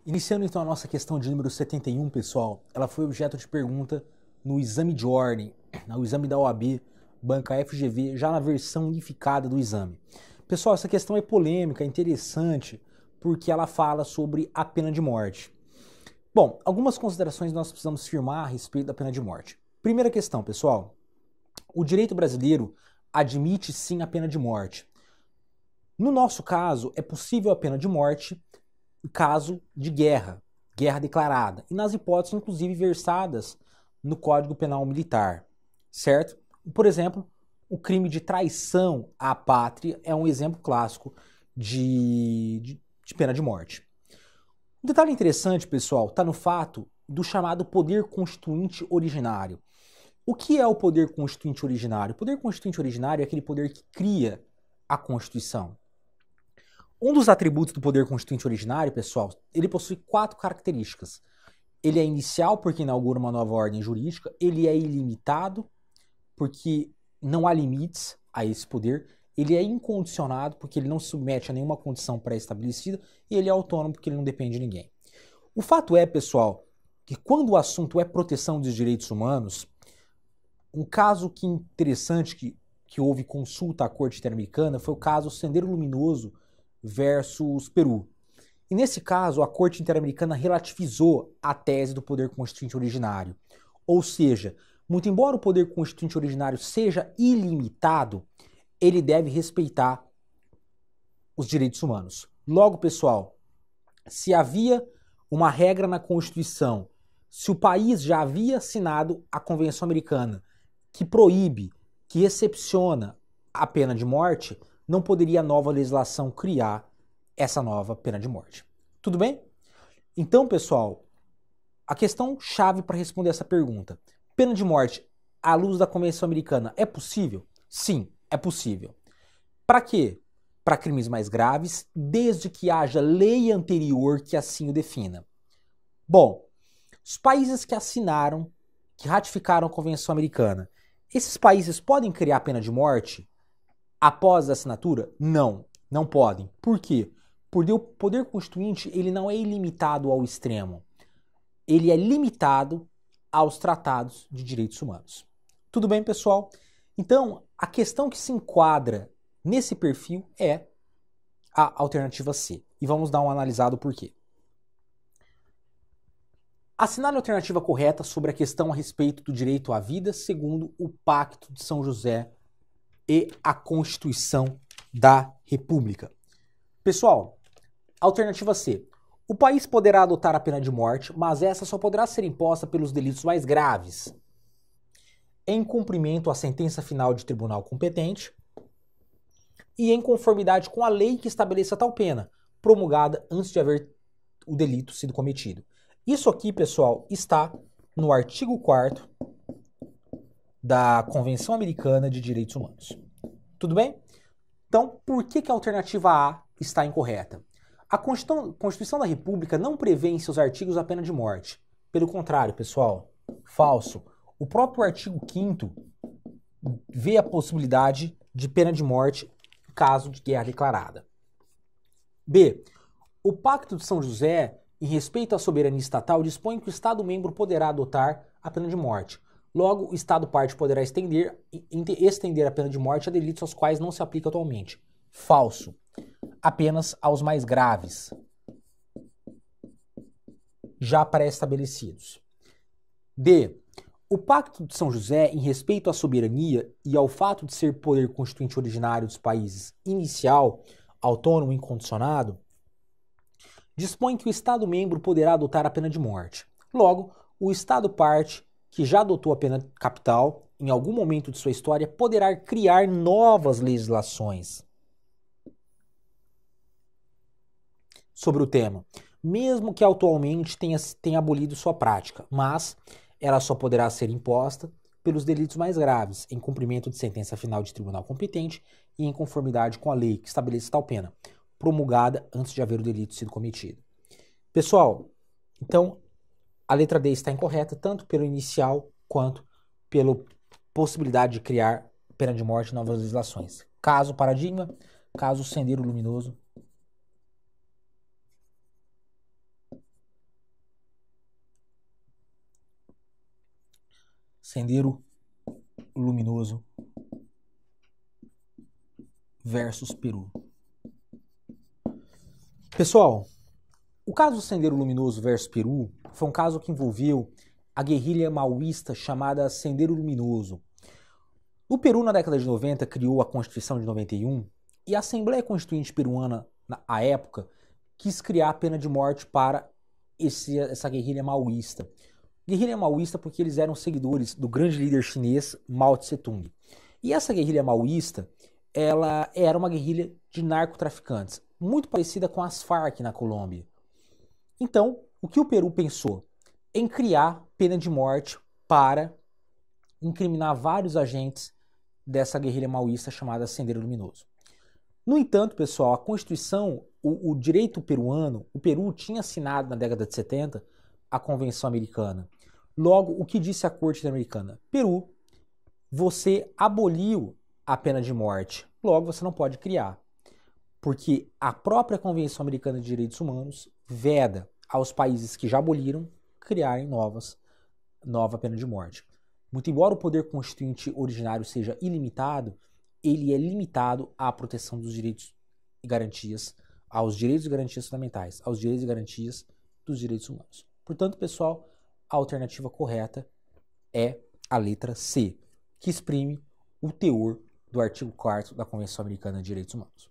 Iniciando então a nossa questão de número 71, pessoal, ela foi objeto de pergunta no exame de ordem, no exame da OAB, banca FGV, já na versão unificada do exame. Pessoal, essa questão é polêmica, é interessante, porque ela fala sobre a pena de morte. Bom, algumas considerações nós precisamos firmar a respeito da pena de morte. Primeira questão, pessoal, o direito brasileiro admite sim a pena de morte. No nosso caso, é possível a pena de morte em caso de guerra declarada, e nas hipóteses, inclusive, versadas no Código Penal Militar, certo? Por exemplo, o crime de traição à pátria é um exemplo clássico de pena de morte. Um detalhe interessante, pessoal, está no fato do chamado poder constituinte originário. O que é o poder constituinte originário? O poder constituinte originário é aquele poder que cria a Constituição. Um dos atributos do poder constituinte originário, pessoal, ele possui 4 características. Ele é inicial, porque inaugura uma nova ordem jurídica. Ele é ilimitado, porque não há limites a esse poder. Ele é incondicionado, porque ele não se submete a nenhuma condição pré-estabelecida. E ele é autônomo, porque ele não depende de ninguém. O fato é, pessoal, que quando o assunto é proteção dos direitos humanos, um caso que interessante que houve consulta à Corte Interamericana foi o caso Sendero Luminoso versus Peru. E nesse caso, a Corte Interamericana relativizou a tese do poder constituinte originário. Ou seja, muito embora o poder constituinte originário seja ilimitado, ele deve respeitar os direitos humanos. Logo, pessoal, se havia uma regra na Constituição, se o país já havia assinado a Convenção Americana que proíbe, que excepciona a pena de morte, não poderia a nova legislação criar essa nova pena de morte. Tudo bem? Então, pessoal, a questão chave para responder essa pergunta: pena de morte à luz da Convenção Americana é possível? Sim, é possível. Para quê? Para crimes mais graves, desde que haja lei anterior que assim o defina. Bom, os países que assinaram, que ratificaram a Convenção Americana, esses países podem criar pena de morte após a assinatura? Não, não podem. Por quê? Porque o poder constituinte ele não é ilimitado ao extremo. Ele é limitado aos tratados de direitos humanos. Tudo bem, pessoal? Então, a questão que se enquadra nesse perfil é a alternativa C. E vamos dar uma analisada por quê. Assinale a alternativa correta sobre a questão a respeito do direito à vida segundo o Pacto de São José e a Constituição da República. Pessoal, alternativa C. O país poderá adotar a pena de morte, mas essa só poderá ser imposta pelos delitos mais graves, em cumprimento à sentença final de tribunal competente e em conformidade com a lei que estabeleça tal pena, promulgada antes de haver o delito sido cometido. Isso aqui, pessoal, está no artigo 4º da Convenção Americana de Direitos Humanos. Tudo bem? Então, por que a alternativa A está incorreta? A Constituição da República não prevê em seus artigos a pena de morte. Pelo contrário, pessoal, falso. O próprio artigo 5º vê a possibilidade de pena de morte em caso de guerra declarada. B. O Pacto de São José, em respeito à soberania estatal, dispõe que o Estado-membro poderá adotar a pena de morte. Logo, o Estado-parte poderá estender a pena de morte a delitos aos quais não se aplica atualmente. Falso. Apenas aos mais graves, já pré-estabelecidos. D. O Pacto de São José, em respeito à soberania e ao fato de ser poder constituinte originário dos países inicial, autônomo e incondicionado, dispõe que o Estado-membro poderá adotar a pena de morte. Logo, o Estado-parte que já adotou a pena capital, em algum momento de sua história, poderá criar novas legislações sobre o tema, mesmo que atualmente tenha abolido sua prática, mas ela só poderá ser imposta pelos delitos mais graves, em cumprimento de sentença final de tribunal competente e em conformidade com a lei que estabelece tal pena, promulgada antes de haver o delito sido cometido. Pessoal, então a letra D está incorreta, tanto pelo inicial quanto pela possibilidade de criar pena de morte em novas legislações. Caso paradigma, caso Sendero Luminoso. Sendero Luminoso versus Peru. Pessoal, o caso do Sendero Luminoso versus Peru foi um caso que envolveu a guerrilha maoísta chamada Sendero Luminoso. O Peru, na década de 90, criou a Constituição de 91 e a Assembleia Constituinte Peruana, à época, quis criar a pena de morte para essa guerrilha maoísta. Guerrilha maoísta porque eles eram seguidores do grande líder chinês Mao Tse-tung. E essa guerrilha maoísta, ela era uma guerrilha de narcotraficantes, muito parecida com as Farc na Colômbia. Então, o que o Peru pensou? Em criar pena de morte para incriminar vários agentes dessa guerrilha maoísta chamada Sendero Luminoso. No entanto, pessoal, a Constituição, o direito peruano, o Peru tinha assinado na década de 70 a Convenção Americana. Logo, o que disse a Corte Americana? Peru, você aboliu a pena de morte, logo você não pode criar. Porque a própria Convenção Americana de Direitos Humanos veda aos países que já aboliram criarem nova pena de morte. Muito embora o poder constituinte originário seja ilimitado, ele é limitado à proteção dos direitos e garantias, aos direitos e garantias fundamentais, aos direitos e garantias dos direitos humanos. Portanto, pessoal, a alternativa correta é a letra C, que exprime o teor do artigo 4º da Convenção Americana de Direitos Humanos.